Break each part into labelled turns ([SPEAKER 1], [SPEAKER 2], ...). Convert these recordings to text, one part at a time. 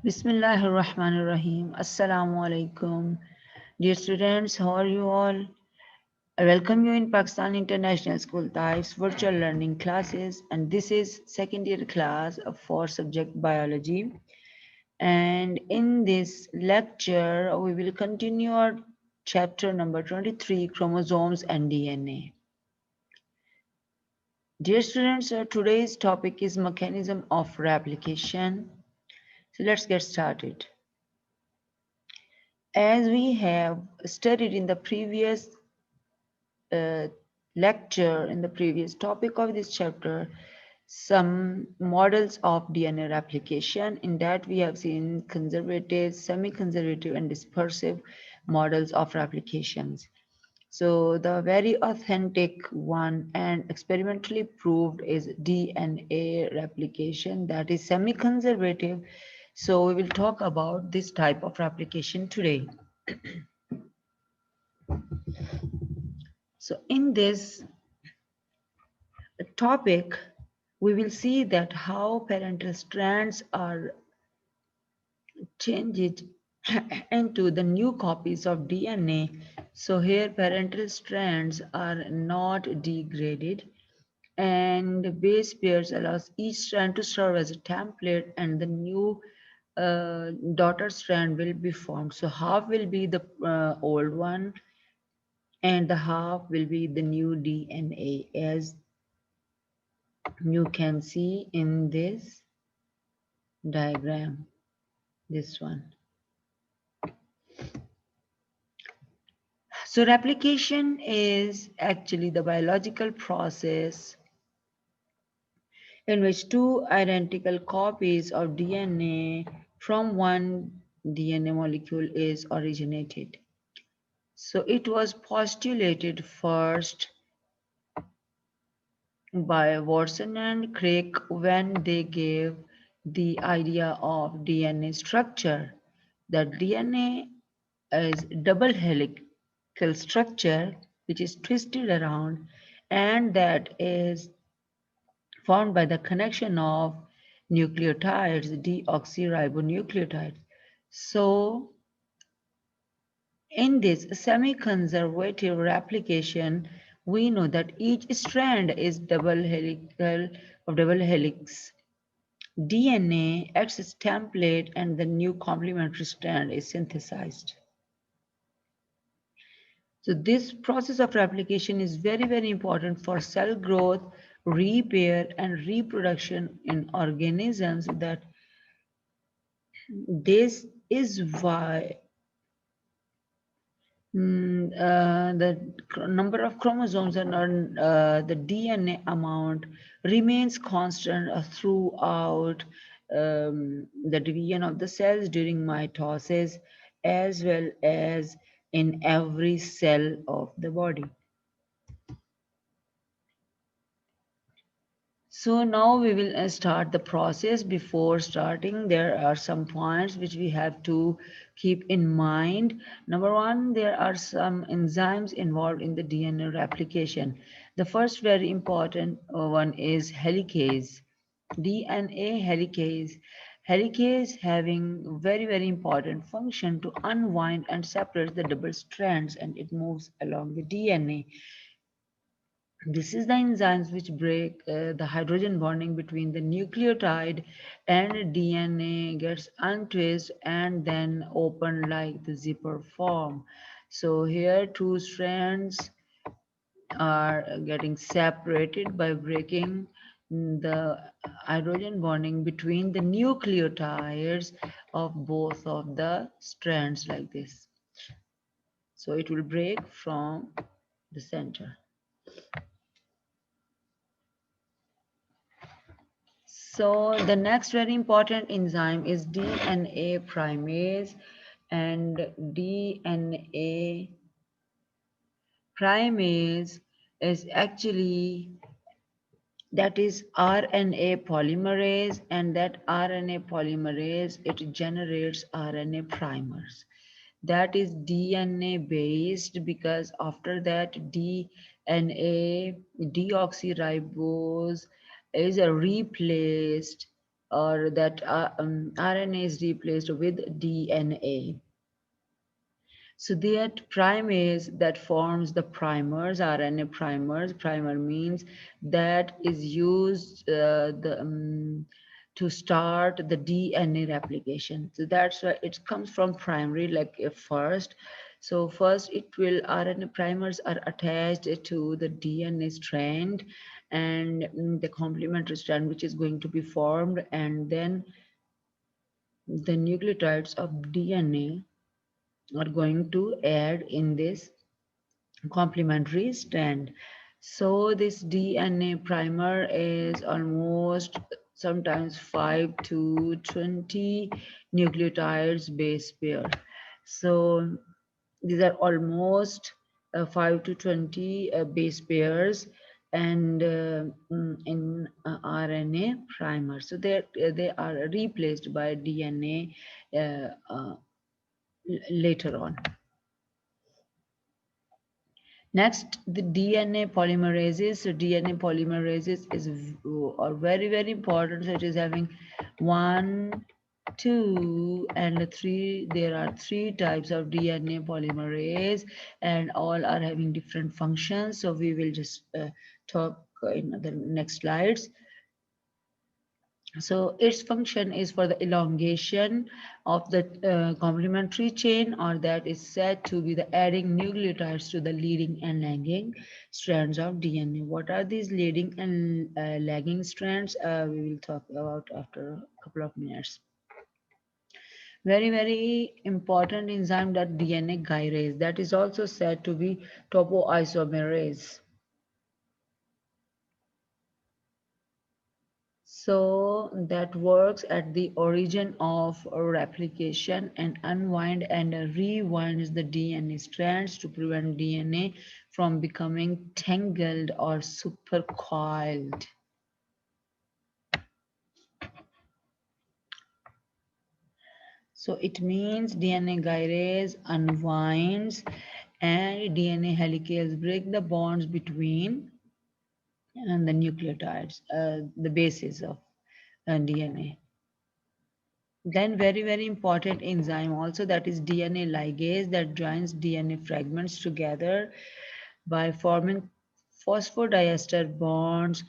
[SPEAKER 1] Bismillahirrahmanirrahim. Assalamu alaikum. Dear students, how are you all? I welcome you in Pakistan International School Types virtual learning classes, and this is second year class for subject biology. And in this lecture, we will continue our chapter number 23, chromosomes and DNA. Dear students, today's topic is mechanism of replication. So let's get started. As we have studied in the previous uh, lecture, in the previous topic of this chapter, some models of DNA replication. In that, we have seen conservative, semi-conservative, and dispersive models of replications. So the very authentic one and experimentally proved is DNA replication, that is semi-conservative. So we will talk about this type of replication today. So in this topic, we will see that how parental strands are changed into the new copies of DNA. So here parental strands are not degraded, and base pairs allows each strand to serve as a template, and the new daughter strand will be formed. So half will be the old one and the half will be the new DNA, as you can see in this diagram, this one. So replication is actually the biological process in which two identical copies of DNA from one DNA molecule is originated. So it was postulated first by Watson and Crick when they gave the idea of DNA structure, that DNA is double helical structure which is twisted around and that is formed by the connection of nucleotides, deoxyribonucleotides. So in this semi-conservative replication, we know that each strand is double helix. DNA acts as template and the new complementary strand is synthesized. So this process of replication is very, very important for cell growth, repair, and reproduction in organisms. That this is why the number of chromosomes and the DNA amount remains constant throughout the division of the cells during mitosis, as well as in every cell of the body. So now we will start the process. Before starting, there are some points which we have to keep in mind. Number one, there are some enzymes involved in the DNA replication. The first very important one is helicase, DNA helicase. Helicase having very, very important function to unwind and separate the double strands, and it moves along the DNA. This is the enzymes which break the hydrogen bonding between the nucleotide and DNA gets untwisted and then open like the zipper form. So here two strands are getting separated by breaking the hydrogen bonding between the nucleotides of both of the strands like this. So it will break from the center. So the next very important enzyme is DNA primase, and DNA primase is actually, that is RNA polymerase, and that RNA polymerase, it generates RNA primers. That is DNA based, because after that DNA deoxyribose is replaced or that RNA is replaced with DNA. So that primase that forms the primers, RNA primers. Primer means that is used to start the DNA replication. So that's why it comes from primary, like first. So first, it will RNA primers are attached to the DNA strand and the complementary strand, which is going to be formed, and then the nucleotides of DNA are going to add in this complementary strand. So this DNA primer is almost sometimes 5 to 20 nucleotides base pair. So these are almost 5 to 20 base pairs and in RNA primer. So they are replaced by DNA later on. Next, the DNA polymerases. So DNA polymerases are very, very important. So it is having one, two, and three. There are three types of DNA polymerase, and all are having different functions. So we will just talk in the next slides. So its function is for the elongation of the complementary chain, or that is said to be the adding nucleotides to the leading and lagging strands of DNA. What are these leading and lagging strands? We will talk about after a couple of minutes. Very, very important enzyme, that DNA gyrase, that is also said to be topoisomerase. So that works at the origin of replication and unwind and rewinds the DNA strands to prevent DNA from becoming tangled or supercoiled. So it means DNA gyrase unwinds and DNA helicase break the bonds between and the nucleotides, the bases of DNA. Then very, very important enzyme also, that is DNA ligase, that joins DNA fragments together by forming phosphodiester bonds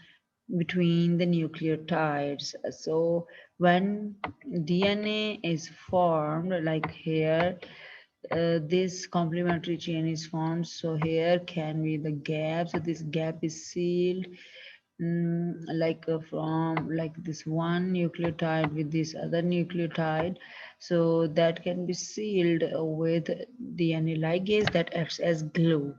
[SPEAKER 1] between the nucleotides. So when DNA is formed, like here, this complementary chain is formed. So here can be the gap. So this gap is sealed, like from like this one nucleotide with this other nucleotide. So that can be sealed with DNA ligase that acts as glue.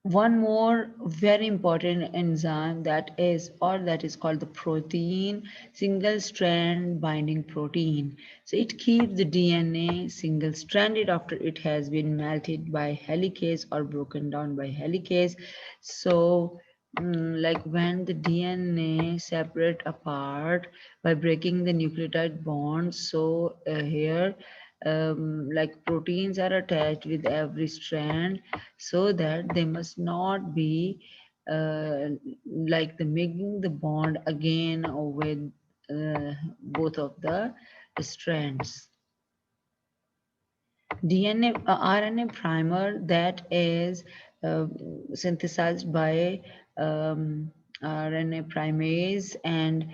[SPEAKER 1] One more very important enzyme, that is called the protein, single strand binding protein. So it keeps the DNA single stranded after it has been melted by helicase or broken down by helicase. So like when the DNA separate apart by breaking the nucleotide bonds, so here like proteins are attached with every strand, so that they must not be uh, like the making the bond again with both of the strands. DNA, RNA primer, that is uh, synthesized by RNA primase, and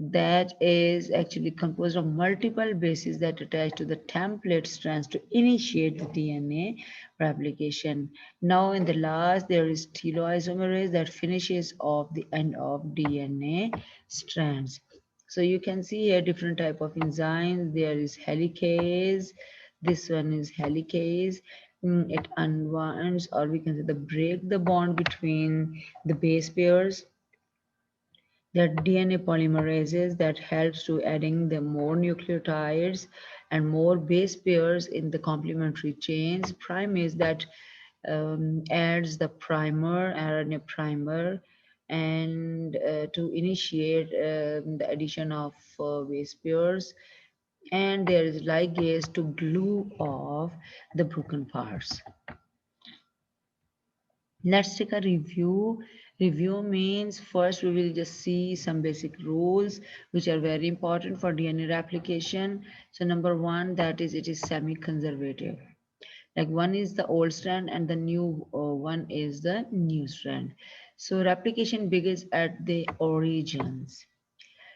[SPEAKER 1] that is actually composed of multiple bases that attach to the template strands to initiate the DNA replication. Now in the last, there is teloisomerase that finishes off the end of DNA strands. So you can see here different type of enzymes. There is helicase. This one is helicase. It unwinds, or we can say the break the bond between the base pairs. That DNA polymerases that helps to adding the more nucleotides and more base pairs in the complementary chains. Primase that adds the primer, RNA primer, and to initiate the addition of base pairs. And there is ligase to glue off the broken parts. Let's take a review Review means first we will just see some basic rules which are very important for DNA replication. So number one, that is it is semi-conservative. Like one is the old strand and the new one is the new strand. So replication begins at the origins.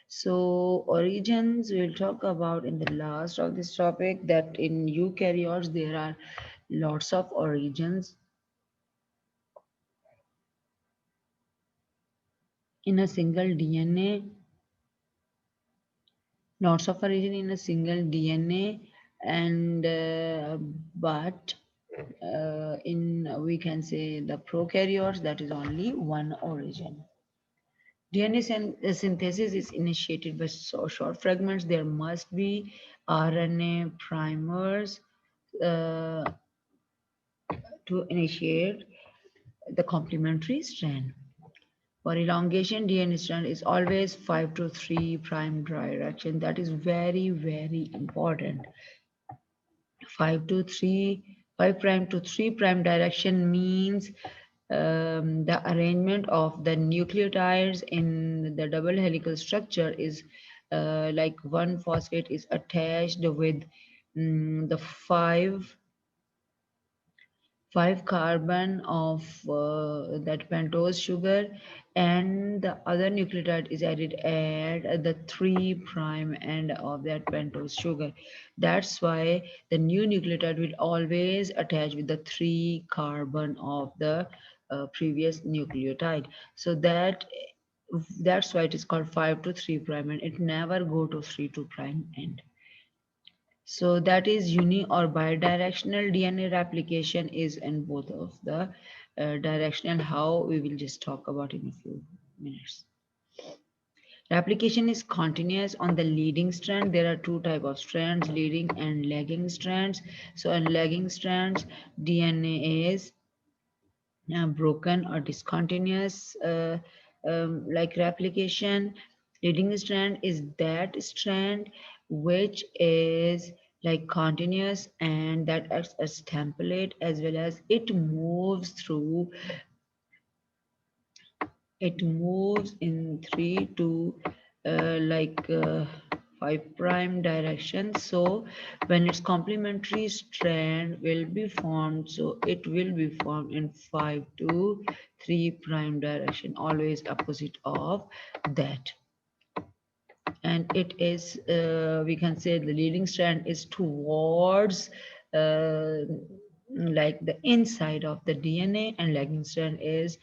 [SPEAKER 1] So origins we'll talk about in the last of this topic, that in eukaryotes there are lots of origins in a single DNA, lots of origin in a single DNA, and but in we can say the prokaryotes, that is only one origin. DNA synthesis is initiated by short fragments. There must be RNA primers uh, to initiate the complementary strand. For elongation, DNA strand is always 5 to 3 prime direction. That is very, very important. 5 to 3, 5 prime to 3 prime direction means the arrangement of the nucleotides in the double helical structure is like one phosphate is attached with the five carbon of that pentose sugar, and the other nucleotide is added at the 3 prime end of that pentose sugar. That's why the new nucleotide will always attach with the 3 carbon of the previous nucleotide. So that's why it is called 5 to 3 prime, and it never go to 3 to prime end. So that is uni or bidirectional DNA replication is in both of the directional. How we will just talk about in a few minutes. Replication is continuous on the leading strand. There are two type of strands, leading and lagging strands. So in lagging strands, DNA is broken or discontinuous, like replication. Leading strand is that strand which is like continuous and that acts as template, as well as it moves in 3 to like 5 prime direction. So when its complementary strand will be formed, so it will be formed in 5 to 3 prime direction, always opposite of that. And it is we can say the leading strand is towards uh, like the inside of the DNA, and lagging strand is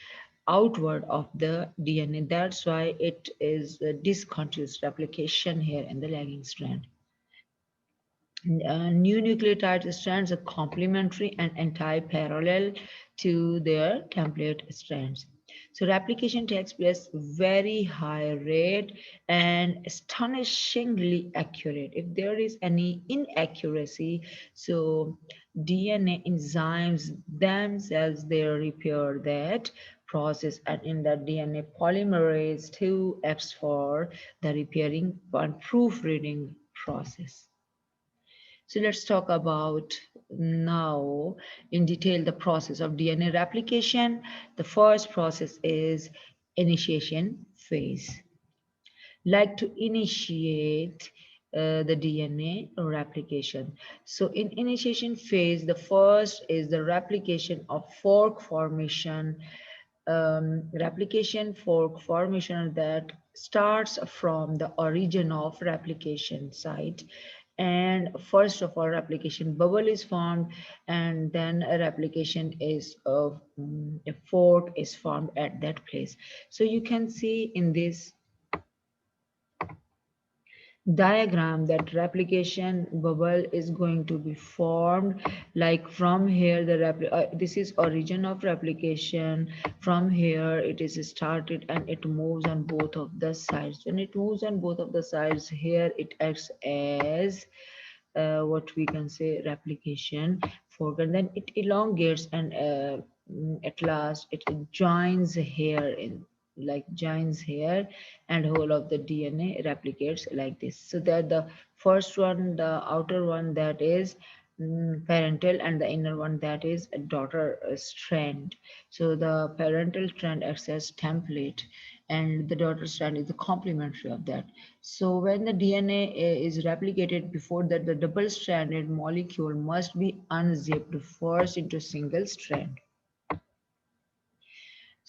[SPEAKER 1] outward of the DNA. That's why it is a discontinuous replication here in the lagging strand. New nucleotide strands are complementary and anti-parallel to their template strands. So replication takes place very high rate and astonishingly accurate. If there is any inaccuracy, so DNA enzymes themselves they repair that process, and in the DNA polymerase 2 acts for the repairing and proofreading process. So let's talk about now in detail the process of DNA replication. The first process is initiation phase. Like to initiate the DNA replication. So in initiation phase, the first is the replication of fork formation. Replication fork formation that starts from the origin of replication site, and first of all replication bubble is formed, and then a replication is of a fork is formed at that place. So you can see in this diagram that replication bubble is going to be formed, like from here this is origin of replication. From here it is started and it moves on both of the sides. When it moves on both of the sides, here it acts as what we can say replication fork, and then it elongates, and at last it joins here in like joins here, and whole of the DNA replicates like this. So that the first one, the outer one, that is parental, and the inner one, that is a daughter strand. So the parental strand acts as template, and the daughter strand is the complementary of that. So when the DNA is replicated, before that the double stranded molecule must be unzipped first into a single strand.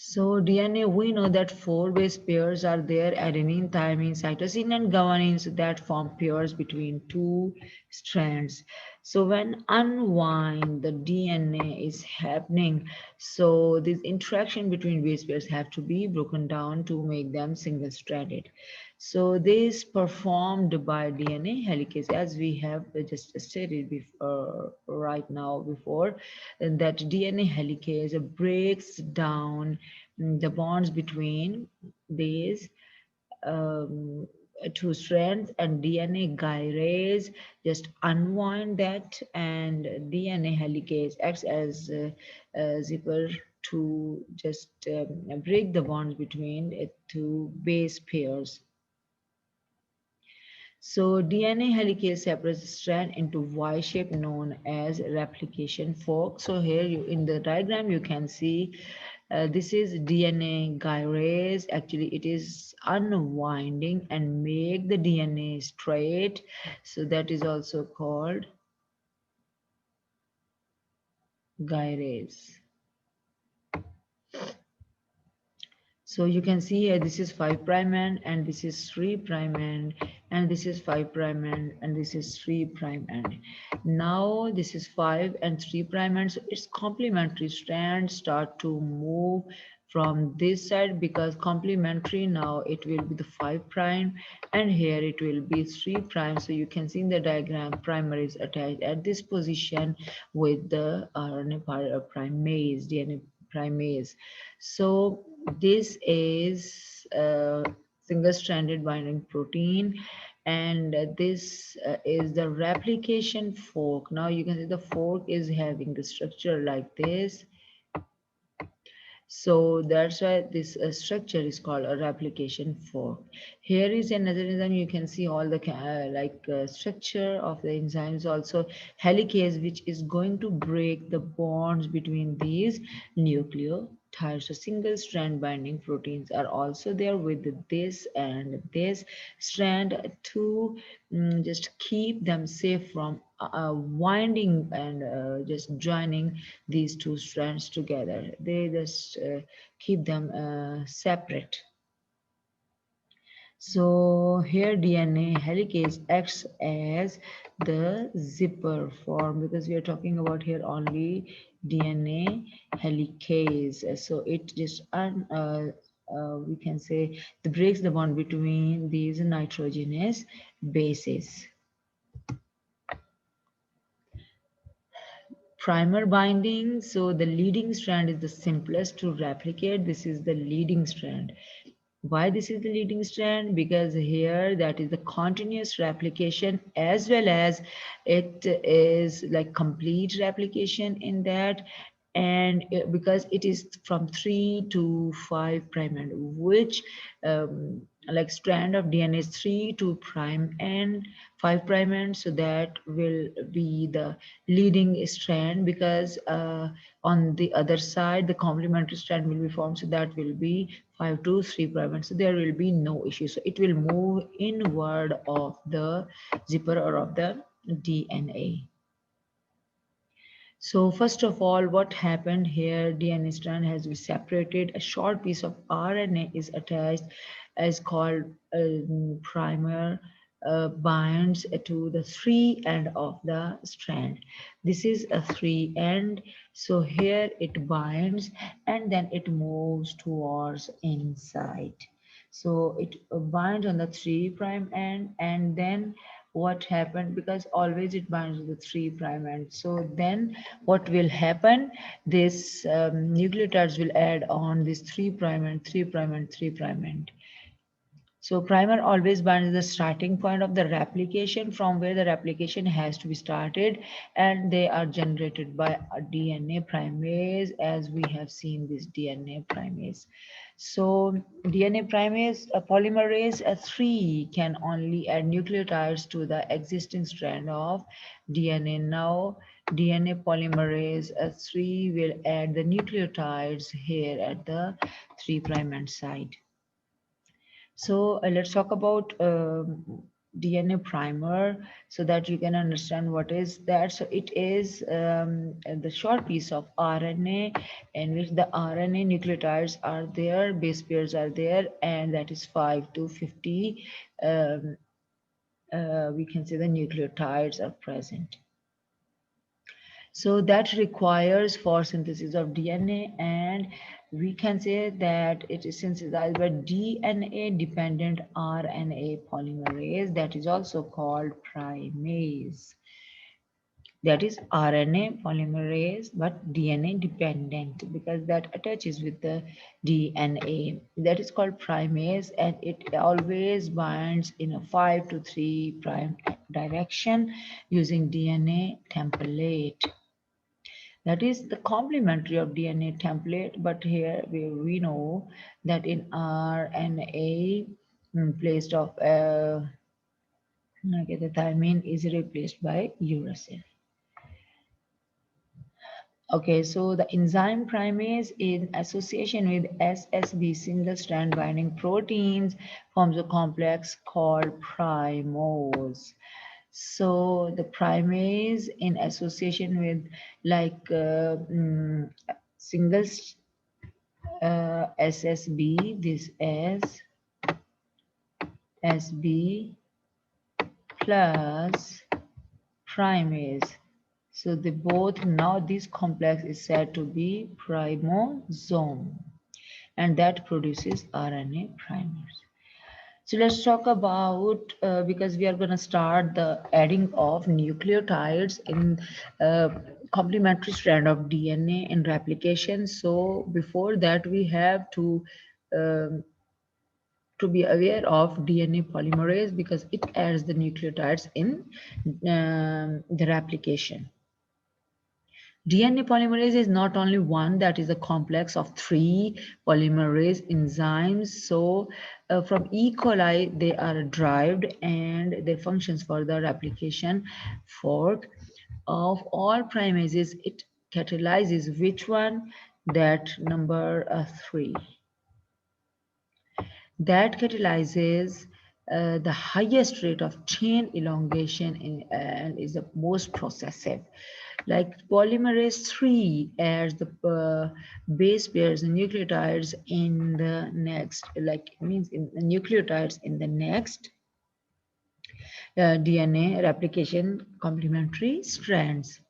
[SPEAKER 1] So DNA, we know that four base pairs are there: adenine, thymine, cytosine, and guanine. So that form pairs between two strands. So when unwind the DNA is happening, so this interaction between base pairs have to be broken down to make them single-stranded. So this performed by DNA helicase, as we have just stated before, right now before, that DNA helicase breaks down the bonds between these um, two strands, and DNA gyrase just unwind that, and DNA helicase acts as a zipper to just break the bonds between two base pairs. So DNA helicase separates the strand into Y shape known as replication fork. So here you in the diagram you can see this is DNA gyrase. Actually, it is unwinding and make the DNA straight. So that is also called gyrase. So you can see here this is 5 prime end, and this is 3 prime end, and this is 5 prime end, and this is 3 prime end. Now this is 5 and 3 prime end, so its complementary strands start to move from this side, because complementary now it will be the 5 prime, and here it will be 3 prime. So you can see in the diagram primer is attached at this position with the RNA primase, DNA primase. So this is a single-stranded binding protein, and this is the replication fork. Now you can see the fork is having the structure like this. So that's why this structure is called a replication fork. Here is another enzyme. You can see all the structure of the enzymes, also helicase, which is going to break the bonds between these nucleotides. So single strand binding proteins are also there with this and this strand to just keep them safe from winding and just joining these two strands together. They just keep them separate. So here DNA helicase acts as the zipper form, because we are talking about here only DNA helicase. So it just we can say it breaks the bond between these nitrogenous bases. Primer binding, so the leading strand is the simplest to replicate. This is the leading strand. Why this is the leading strand? Because here that is the continuous replication, as well as it is like complete replication in that, and because it is from 3 to 5 prime end, which like strand of DNA is 3 to prime and 5 prime end, so that will be the leading strand, because on the other side the complementary strand will be formed, so that will be 5 to 3 prime end, so there will be no issue. So it will move inward of the zipper or of the DNA. So first of all, what happened here, DNA strand has been separated. A short piece of RNA is attached, as called primer, binds to the 3 end of the strand. This is a 3 end. So here it binds and then it moves towards inside. So it binds on the 3 prime end, and then what happened, because always it binds to the 3 prime end, so then what will happen, this nucleotides will add on this 3 prime and 3 prime and 3 prime end. So primer always binds the starting point of the replication, from where the replication has to be started, and they are generated by a DNA primase, as we have seen this DNA primase. So DNA primase polymerase 3 can only add nucleotides to the existing strand of DNA. Now DNA polymerase 3 will add the nucleotides here at the 3' end site. So let's talk about DNA primer so that you can understand what is that. So it is the short piece of RNA in which the RNA nucleotides are there, base pairs are there, and that is 5 to 50. Um, we can say the nucleotides are present. So that requires for synthesis of DNA, and we can say that it is synthesized by DNA dependent RNA polymerase that is also called primase. That is RNA polymerase but DNA dependent because that attaches with the DNA. That is called primase, and it always binds in a 5 to 3' direction using DNA template. That is the complementary of DNA template, but here we know that in RNA placed of okay, the thymine is replaced by uracil. Okay, so the enzyme primase in association with SSB single strand binding proteins forms a complex called primose. So the primase in association with like single SSB, this SB plus primase. So they both, now this complex is said to be primosome, and that produces RNA primers. So let's talk about, because we are going to start the adding of nucleotides in complementary strand of DNA in replication. So before that, we have um, to be aware of DNA polymerase because it adds the nucleotides in the replication. DNA polymerase is not only one, that is a complex of 3 polymerase enzymes. So from E. coli, they are derived and their functions for the replication fork of all primases. It catalyzes which one? That number 3. That catalyzes the highest rate of chain elongation and is the most processive. Like polymerase 3 adds the base pairs and nucleotides in the next, like it means in the nucleotides in the next DNA replication complementary strands.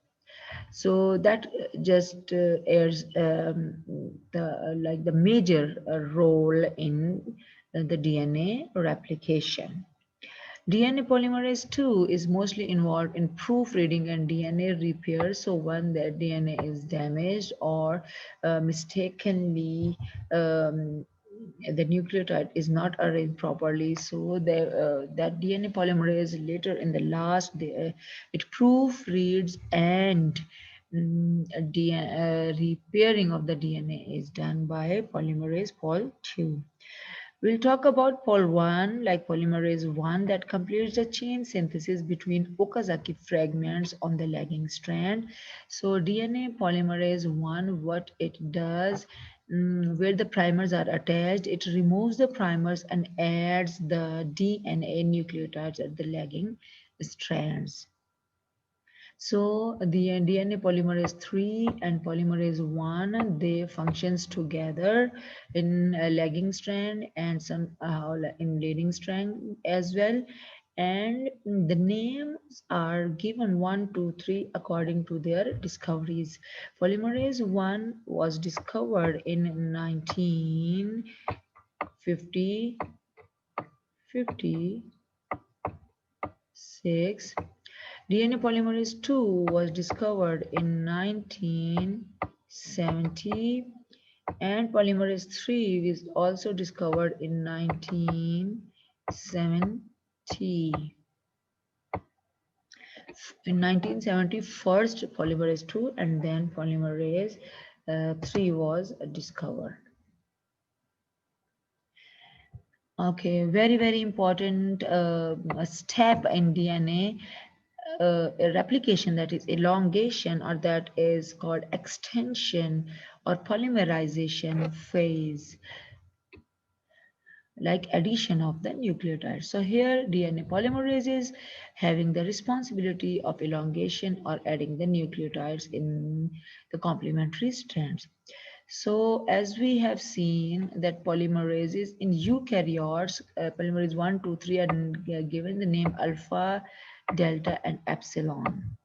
[SPEAKER 1] So that just airs the major role in the DNA replication. DNA polymerase 2 is mostly involved in proofreading and DNA repair. So when the DNA is damaged or mistakenly the nucleotide is not arranged properly, so that DNA polymerase later in the last it proofreads and repairing of the DNA is done by polymerase pol 2. We'll talk about pol 1, like polymerase 1, that completes the chain synthesis between Okazaki fragments on the lagging strand. So DNA polymerase 1, what it does, where the primers are attached, it removes the primers and adds the DNA nucleotides at the lagging strands. So the DNA polymerase 3 and polymerase 1, they functions together in a lagging strand and some in leading strand as well. And the names are given 1, 2, 3 according to their discoveries. Polymerase 1 was discovered in 1950, 56. DNA polymerase 2 was discovered in 1970 and polymerase 3 was also discovered in 1970. In 1970, first polymerase 2 and then polymerase 3 was discovered. Okay, very, very important step in DNA a replication, that is elongation, or that is called extension or polymerization phase, like addition of the nucleotides. So here DNA polymerase is having the responsibility of elongation or adding the nucleotides in the complementary strands. So as we have seen that polymerases in eukaryotes, polymerase 1, 2, 3 are given the name alpha, delta and epsilon.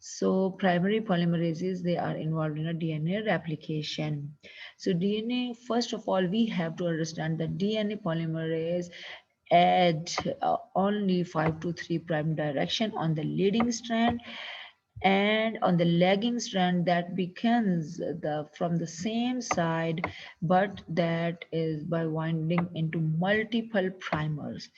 [SPEAKER 1] So primary polymerases, they are involved in a DNA replication. So DNA, first of all, we have to understand that DNA polymerase add only 5 to 3 prime direction on the leading strand, and on the lagging strand that begins from the same side, but that is by winding into multiple primers.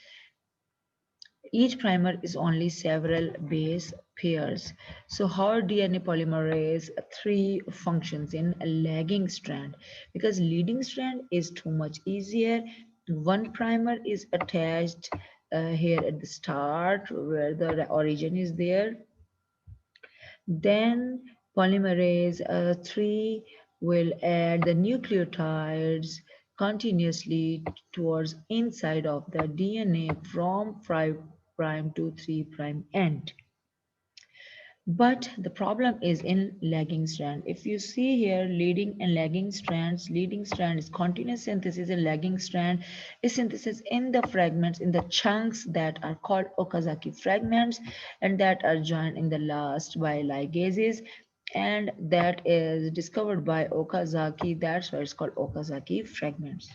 [SPEAKER 1] Each primer is only several base pairs. So how DNA polymerase 3 functions in a lagging strand? Because leading strand is too much easier. One primer is attached here at the start where the origin is there. Then polymerase 3 will add the nucleotides continuously towards inside of the DNA from 5 prime to 3 prime end. But the problem is in lagging strand. If you see here leading and lagging strands, leading strand is continuous synthesis and lagging strand is synthesis in the fragments, in the chunks that are called Okazaki fragments, and that are joined in the last by ligases, and that is discovered by Okazaki. That's why it's called Okazaki fragments.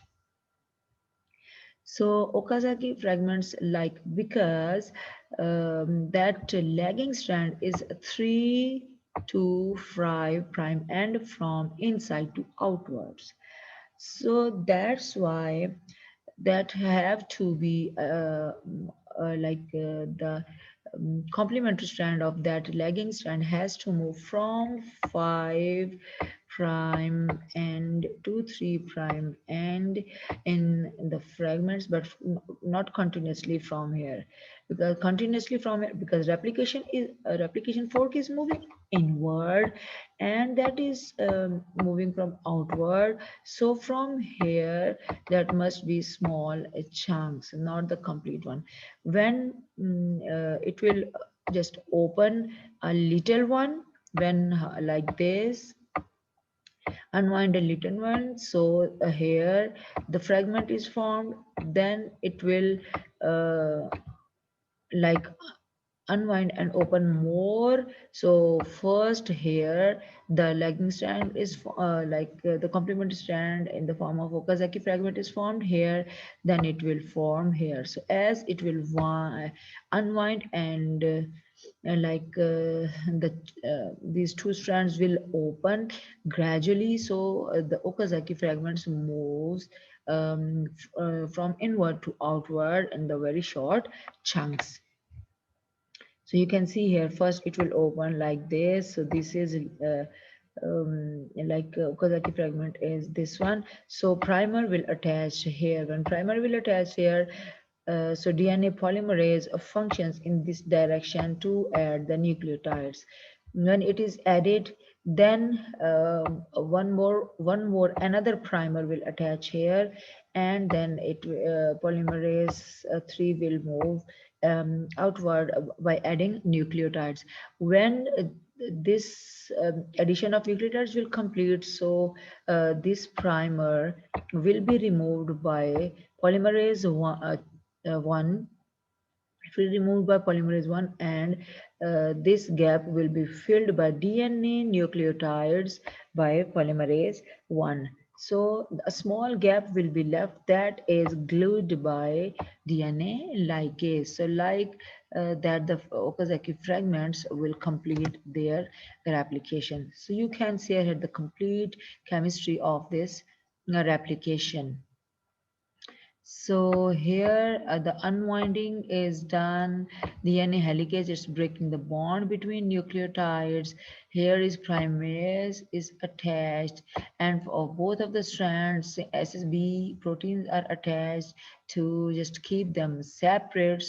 [SPEAKER 1] So Okazaki fragments, like, because that lagging strand is 3 to 5 prime and from inside to outwards. So that's why that have to be the complementary strand of that lagging strand has to move from 5 prime and to 3 prime and in the fragments, but not continuously from here, because continuously from here, because replication fork is moving inward and that is moving from outward. So from here that must be small chunks, not the complete one. When it will just open a little one, when like this, unwind a little one, so here the fragment is formed, then it will uh, like unwind and open more. So first here the lagging strand is the complementary strand in the form of Okazaki fragment is formed here, then it will form here. So as it will unwind and these two strands will open gradually, so the Okazaki fragments moves from inward to outward in the very short chunks. So you can see here first it will open like this. So this is Okazaki fragment is this one. So primer will attach here. When primer will attach here, so DNA polymerase functions in this direction to add the nucleotides. When it is added, then another primer will attach here, and then it polymerase 3 will move outward by adding nucleotides. When this addition of nucleotides will complete, so this primer will be removed by polymerase 1. It will be removed by polymerase 1, and this gap will be filled by DNA nucleotides by polymerase 1. So a small gap will be left that is glued by DNA ligase. So that the Okazaki fragments will complete their replication. So you can see here the complete chemistry of this replication. So here the unwinding is done. DNA helicase is breaking the bond between nucleotides. Here is primerase is attached, and for both of the strands, SSB proteins are attached to just keep them separate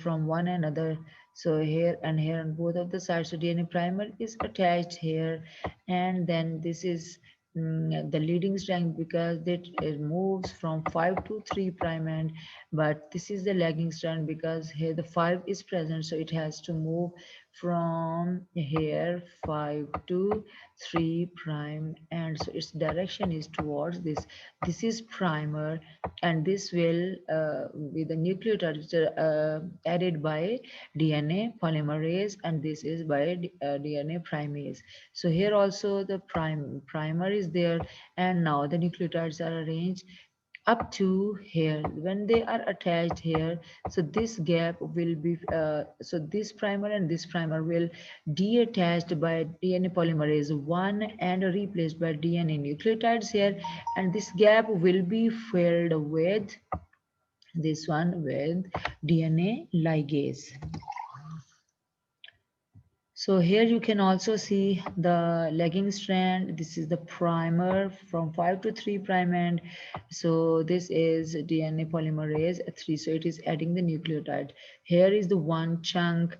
[SPEAKER 1] from one another. So here and here on both of the sides, so DNA primer is attached here, and then this is the leading strand because it moves from 5 to 3 prime end, but this is the lagging strand because here the 5 is present, so it has to move from here 5 to 3 prime, and so its direction is towards this is primer, and this will be the nucleotides added by DNA polymerase, and this is by DNA primase. So here also the primer is there, and now the nucleotides are arranged up to here. When they are attached here, so this gap will be so this primer and this primer will detached by DNA polymerase 1 and replaced by DNA nucleotides here, and this gap will be filled with this one with DNA ligase. So here you can also see the lagging strand. This is the primer from 5 to 3 prime end. So this is DNA polymerase 3. So it is adding the nucleotide. Here is the one chunk.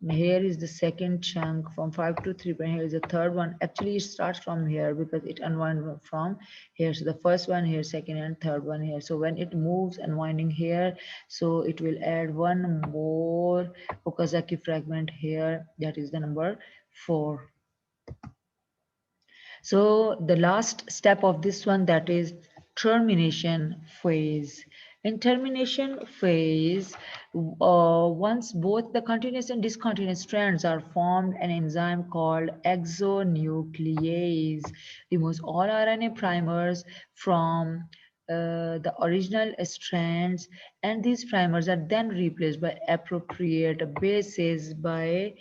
[SPEAKER 1] Here is the second chunk from 5 to 3 prime. Here is the third one. Actually, it starts from here because it unwinds from here. So the first one here, second and third one here. So when it moves unwinding here, so it will add one more Okazaki fragment here, that is the number 4. So the last step of this one, that is termination phase. In termination phase, once both the continuous and discontinuous strands are formed, an enzyme called exonuclease removes all RNA primers from the original strands, and these primers are then replaced by appropriate bases by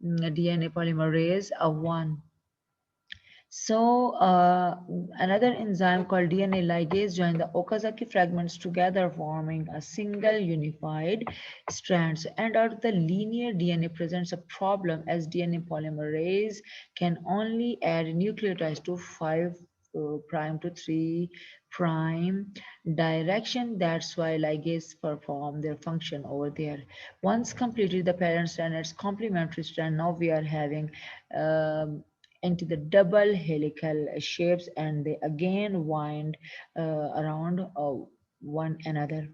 [SPEAKER 1] DNA polymerase 1. So another enzyme called DNA ligase join the Okazaki fragments together, forming a single unified strand. So, and out of the linear DNA presents a problem as DNA polymerase can only add nucleotides to 5 prime to 3 prime direction. That's why ligase perform their function over there. Once completed the parent strand, its complementary strand, now we are having into the double helical shapes, and they again wind around one another.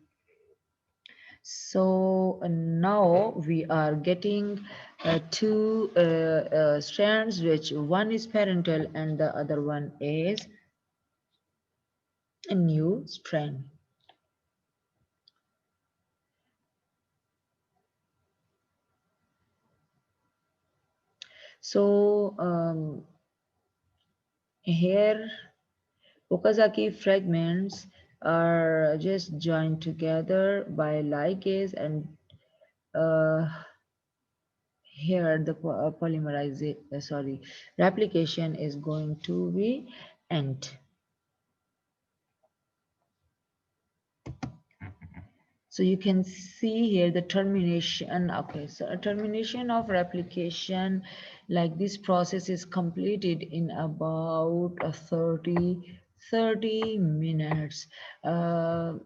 [SPEAKER 1] So now we are getting two strands, which one is parental and the other one is a new strand. So here Okazaki fragments are just joined together by ligase, and uh, here the replication is going to be end. So you can see here the termination. Okay, so a termination of replication, like this process is completed in about 30 minutes. So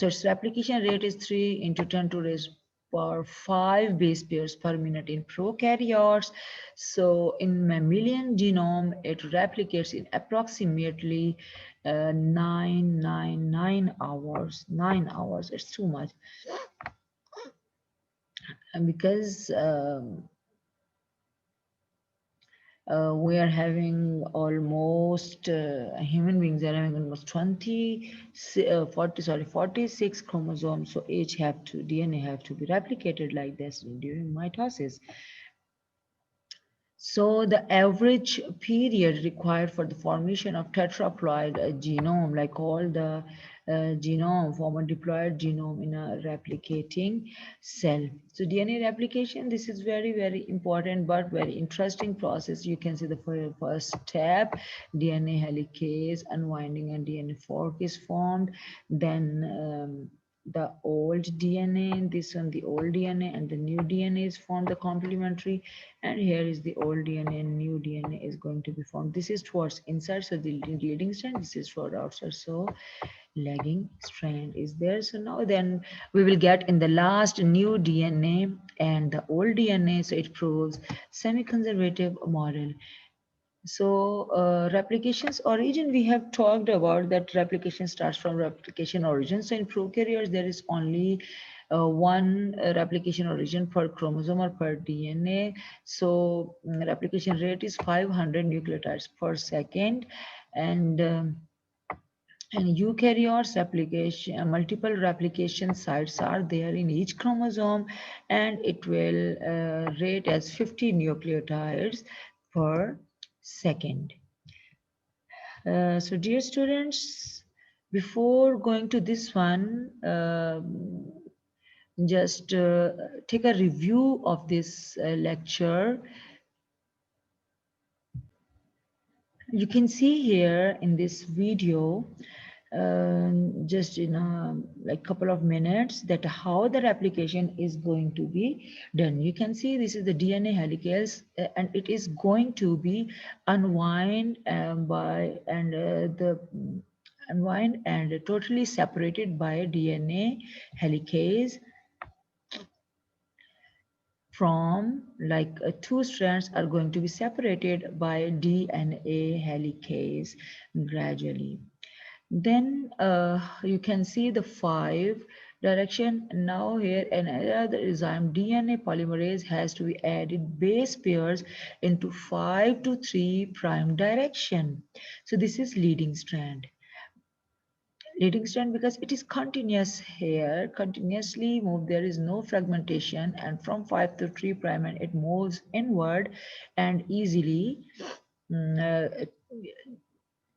[SPEAKER 1] its replication rate is 3 into 10 to raise power 5 base pairs per minute in prokaryotes. So in mammalian genome, it replicates in approximately 999 hours. 9 hours, it's too much. And because we are having almost human beings are having almost 46 chromosomes, so each have to DNA have to be replicated like this during mitosis. So the average period required for the formation of tetraploid genome, like all the genome, form a diploid genome in a replicating cell. So DNA replication, this is very, very important but very interesting process. You can see the first step, DNA helicase unwinding and DNA fork is formed. Then the old DNA, this one the old DNA and the new DNA is formed, the complementary, and here is the old DNA and new DNA is going to be formed. This is towards inside, so the leading strand, this is for outside, so lagging strand is there. So now then we will get in the last new DNA and the old DNA, so it proves semi-conservative model. So replications origin, we have talked about that replication starts from replication origin. So in prokaryotes, there is only one replication origin per chromosome or per DNA. So replication rate is 500 nucleotides per second. And eukaryotes replication, multiple replication sites are there in each chromosome, and it will rate as 50 nucleotides per second. So dear students, before going to this one, just take a review of this lecture. You can see here in this video, just in a like couple of minutes, that how the replication is going to be done. You can see this is the DNA helicase, and it is going to be unwind unwind and totally separated by DNA helicase from like two strands are going to be separated by DNA helicase gradually. Then you can see the 5 direction. Now here another enzyme DNA polymerase has to be added base pairs into 5 to 3 prime direction. So this is leading strand. Leading strand because it is continuous here, continuously move, there is no fragmentation, and from 5 to 3 prime and it moves inward and easily mm, uh,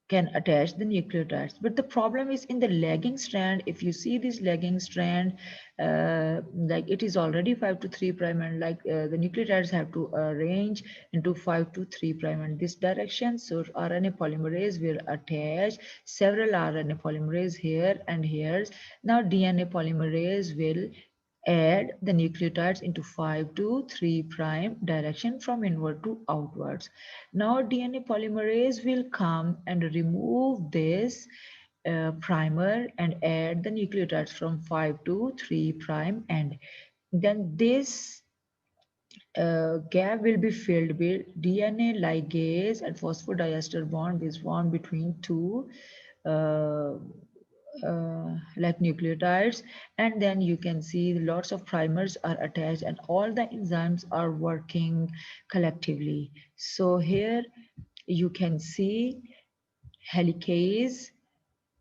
[SPEAKER 1] can attach the nucleotides. But the problem is in the lagging strand. If you see this lagging strand, like it is already 5 to 3 prime, and like the nucleotides have to arrange into 5 to 3 prime in this direction. So RNA polymerase will attach several RNA polymerase here and here. Now DNA polymerase will add the nucleotides into 5 to 3 prime direction from inward to outwards. Now DNA polymerase will come and remove this primer and add the nucleotides from 5 to 3 prime, and then this gap will be filled with DNA ligase and phosphodiester bond is formed between two uh, like nucleotides, and then you can see lots of primers are attached and all the enzymes are working collectively. So here you can see helicase.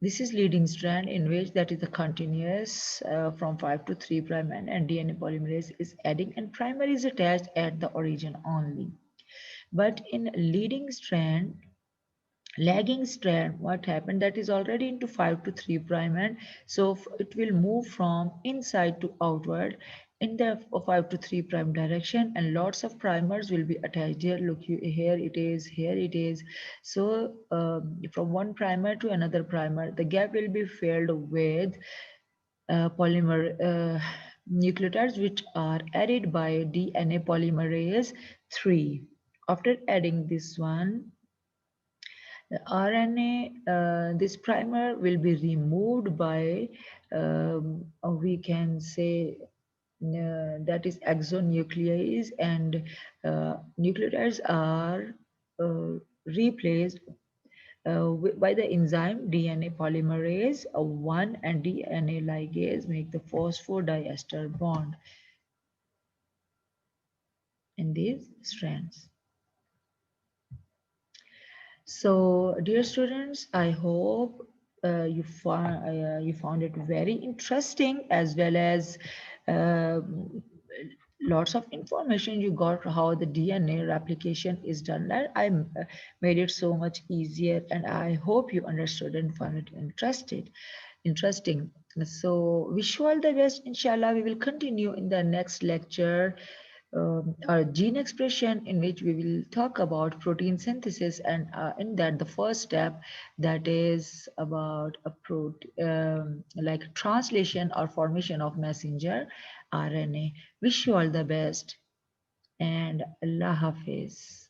[SPEAKER 1] This is leading strand in which that is the continuous from 5 to 3 prime, and DNA polymerase is adding and primer is attached at the origin only. But in leading strand, lagging strand, what happened, that is already into 5 to 3 prime, and so it will move from inside to outward in the 5 to 3 prime direction, and lots of primers will be attached here. Look, here it is, here it is. So from one primer to another primer, the gap will be filled with polymer nucleotides which are added by DNA polymerase 3. After adding this one, the RNA, this primer will be removed by, we can say, that is exonuclease, and nucleotides are replaced by the enzyme DNA polymerase 1 and DNA ligase make the phosphodiester bond in these strands. So, dear students, I hope you found it very interesting, as well as uh, lots of information you got how the DNA replication is done. I made it so much easier, and I hope you understood and found it interested. Interesting. So, wish you all the best. Inshallah, we will continue in the next lecture, our gene expression, in which we will talk about protein synthesis, and in that, the first step, that is about a like translation or formation of messenger RNA. Wish you all the best, and Allah Hafiz.